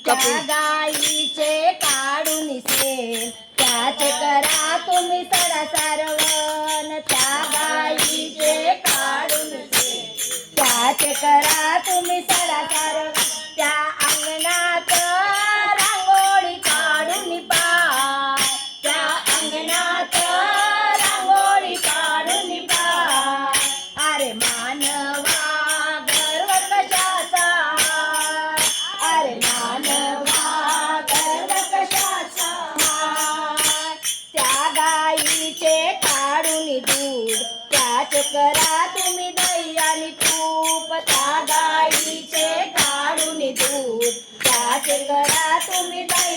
त्या गाईचे काढून सेल त्याचे करा तुम्ही सडा सारवण त्या गाईचे काढून सेल त्याचे करा तुम्ही सडा सारवण त्या अंगणात रांगोळी काढून पाय त्या अंगणात रांगोळी काढून पाय अरे मानवा गर्व कशाचा अरे मानवा गर्व कशाचा त्या गाईचे काढून दूध त्याचे करा तुम्ही दही आणि तूप त्या गाईचे काढून दूध त्याचे करा तुम्ही दही